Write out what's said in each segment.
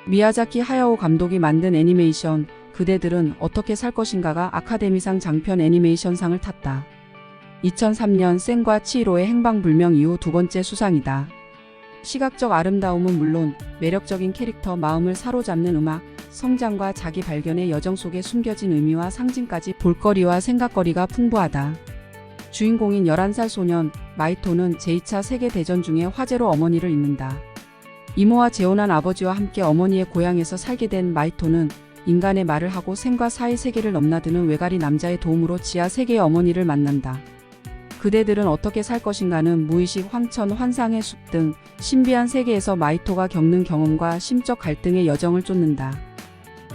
미야자키 하야오 감독이 만든 애니메이션 그대들은 어떻게 살 것인가가 아카데미상 장편 애니메이션상을 탔다. 2003년 센과 치히로의 행방불명 이후 두 번째 수상이다. 시각적 아름다움은 물론 매력적인 캐릭터, 마음을 사로잡는 음악, 성장과 자기 발견의 여정 속에 숨겨진 의미와 상징까지 볼거리와 생각거리가 풍부하다. 주인공인 11살 소년 마이토는 제2차 세계대전 중에 화재로 어머니를 잃는다. 이모와 재혼한 아버지와 함께 어머니의 고향에서 살게 된 마이토는 인간의 말을 하고 샘과 사이 세계를 넘나드는 외가리 남자의 도움으로 지하 세계의 어머니를 만난다. 그대들은 어떻게 살 것인가는 무의식, 황천, 환상의 숲 등 신비한 세계에서 마이토가 겪는 경험과 심적 갈등의 여정을 쫓는다.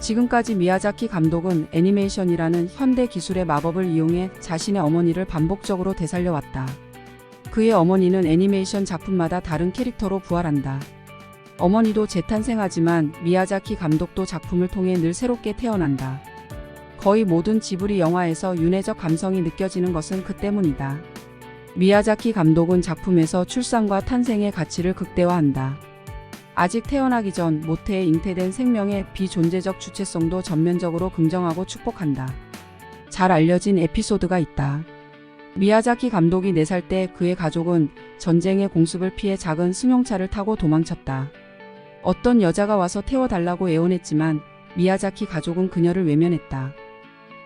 지금까지 미야자키 감독은 애니메이션이라는 현대 기술의 마법을 이용해 자신의 어머니를 반복적으로 되살려왔다. 그의 어머니는 애니메이션 작품마다 다른 캐릭터로 부활한다. 어머니도 재탄생하지만 미야자키 감독도 작품을 통해 늘 새롭게 태어난다. 거의 모든 지브리 영화에서 윤회적 감성이 느껴지는 것은 그 때문이다. 미야자키 감독은 작품에서 출산과 탄생의 가치를 극대화한다. 아직 태어나기 전 모태에 잉태된 생명의 비존재적 주체성도 전면적으로 긍정하고 축복한다. 잘 알려진 에피소드가 있다. 미야자키 감독이 4살 때 그의 가족은 전쟁의 공습을 피해 작은 승용차를 타고 도망쳤다. 어떤 여자가 와서 태워달라고 애원했지만 미야자키 가족은 그녀를 외면했다.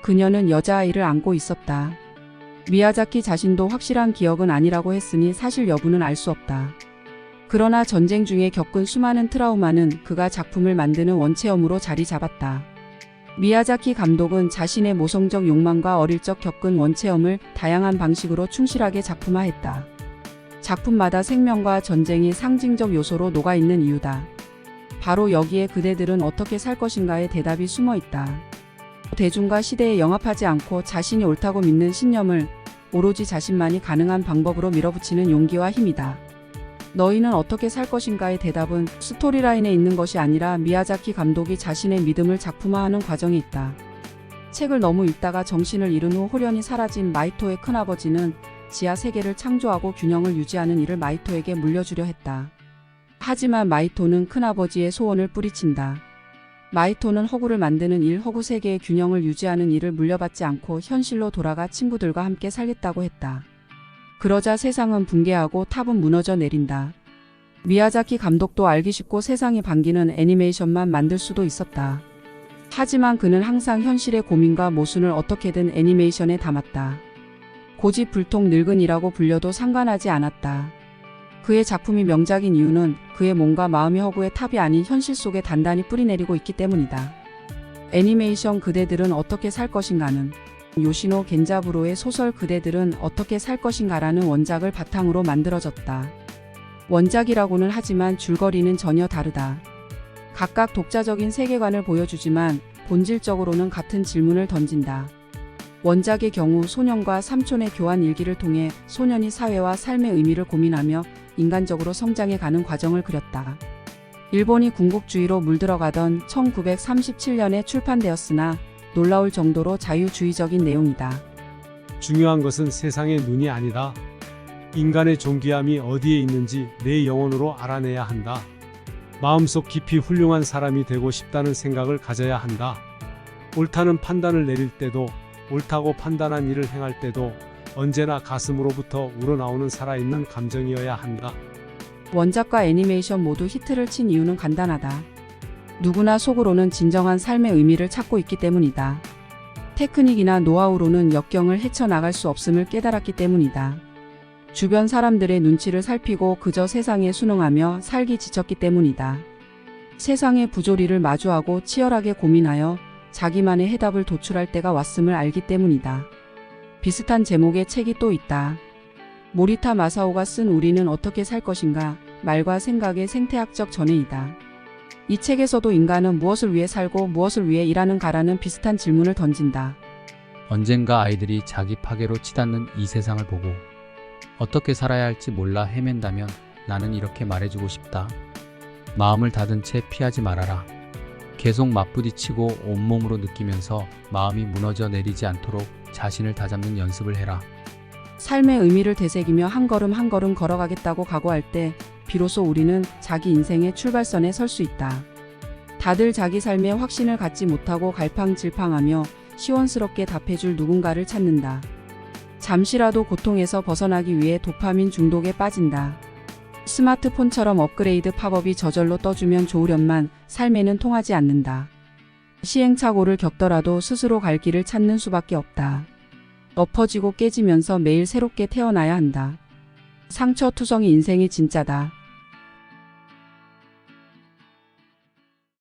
그녀는 여자아이를 안고 있었다. 미야자키 자신도 확실한 기억은 아니라고 했으니 사실 여부는 알 수 없다. 그러나 전쟁 중에 겪은 수많은 트라우마는 그가 작품을 만드는 원체험으로 자리 잡았다. 미야자키 감독은 자신의 모성적 욕망과 어릴 적 겪은 원체험을 다양한 방식으로 충실하게 작품화했다. 작품마다 생명과 전쟁이 상징적 요소로 녹아있는 이유다. 바로 여기에 그대들은 어떻게 살 것인가의 대답이 숨어 있다. 대중과 시대에 영합하지 않고 자신이 옳다고 믿는 신념을 오로지 자신만이 가능한 방법으로 밀어붙이는 용기와 힘이다. 너희는 어떻게 살 것인가의 대답은 스토리라인에 있는 것이 아니라 미야자키 감독이 자신의 믿음을 작품화하는 과정에 있다. 책을 너무 읽다가 정신을 잃은 후 홀연히 사라진 마이토의 큰아버지는 지하 세계를 창조하고 균형을 유지하는 일을 마이토에게 물려주려 했다. 하지만 마이토는 큰아버지의 소원을 뿌리친다. 마이토는 허구를 만드는 일, 허구 세계의 균형을 유지하는 일을 물려받지 않고 현실로 돌아가 친구들과 함께 살겠다고 했다. 그러자 세상은 붕괴하고 탑은 무너져 내린다. 미야자키 감독도 알기 쉽고 세상이 반기는 애니메이션만 만들 수도 있었다. 하지만 그는 항상 현실의 고민과 모순을 어떻게든 애니메이션에 담았다. 고집불통 늙은이라고 불려도 상관하지 않았다. 그의 작품이 명작인 이유는 그의 몸과 마음이 허구의 탑이 아닌 현실 속에 단단히 뿌리내리고 있기 때문이다. 애니메이션 그대들은 어떻게 살 것인가는 요시노 겐자부로의 소설 그대들은 어떻게 살 것인가라는 원작을 바탕으로 만들어졌다. 원작이라고는 하지만 줄거리는 전혀 다르다. 각각 독자적인 세계관을 보여주지만 본질적으로는 같은 질문을 던진다. 원작의 경우 소년과 삼촌의 교환 일기를 통해 소년이 사회와 삶의 의미를 고민하며 인간적으로 성장해가는 과정을 그렸다. 일본이 군국주의로 물들어가던 1937년에 출판되었으나 놀라울 정도로 자유주의적인 내용이다. 중요한 것은 세상의 눈이 아니다. 인간의 존귀함이 어디에 있는지 내 영혼으로 알아내야 한다. 마음속 깊이 훌륭한 사람이 되고 싶다는 생각을 가져야 한다. 옳다는 판단을 내릴 때도 옳다고 판단한 일을 행할 때도 언제나 가슴으로부터 우러나오는 살아있는 감정이어야 한다. 원작과 애니메이션 모두 히트를 친 이유는 간단하다. 누구나 속으로는 진정한 삶의 의미를 찾고 있기 때문이다. 테크닉이나 노하우로는 역경을 헤쳐나갈 수 없음을 깨달았기 때문이다. 주변 사람들의 눈치를 살피고 그저 세상에 순응하며 살기 지쳤기 때문이다. 세상의 부조리를 마주하고 치열하게 고민하여 자기만의 해답을 도출할 때가 왔음을 알기 때문이다. 비슷한 제목의 책이 또 있다. 모리타 마사오가 쓴 우리는 어떻게 살 것인가, 말과 생각의 생태학적 전해이다. 이 책에서도 인간은 무엇을 위해 살고 무엇을 위해 일하는가라는 비슷한 질문을 던진다. 언젠가 아이들이 자기 파괴로 치닫는 이 세상을 보고 어떻게 살아야 할지 몰라 헤맨다면 나는 이렇게 말해주고 싶다. 마음을 닫은 채 피하지 말아라. 계속 맞부딪히고 온몸으로 느끼면서 마음이 무너져 내리지 않도록 자신을 다잡는 연습을 해라. 삶의 의미를 되새기며 한 걸음 한 걸음 걸어가겠다고 각오할 때 비로소 우리는 자기 인생의 출발선에 설 수 있다. 다들 자기 삶에 확신을 갖지 못하고 갈팡질팡하며 시원스럽게 답해줄 누군가를 찾는다. 잠시라도 고통에서 벗어나기 위해 도파민 중독에 빠진다. 스마트폰처럼 업그레이드 팝업이 저절로 떠주면 좋으련만 삶에는 통하지 않는다. 시행착오를 겪더라도 스스로 갈 길을 찾는 수밖에 없다. 엎어지고 깨지면서 매일 새롭게 태어나야 한다. 상처투성이 인생이 진짜다.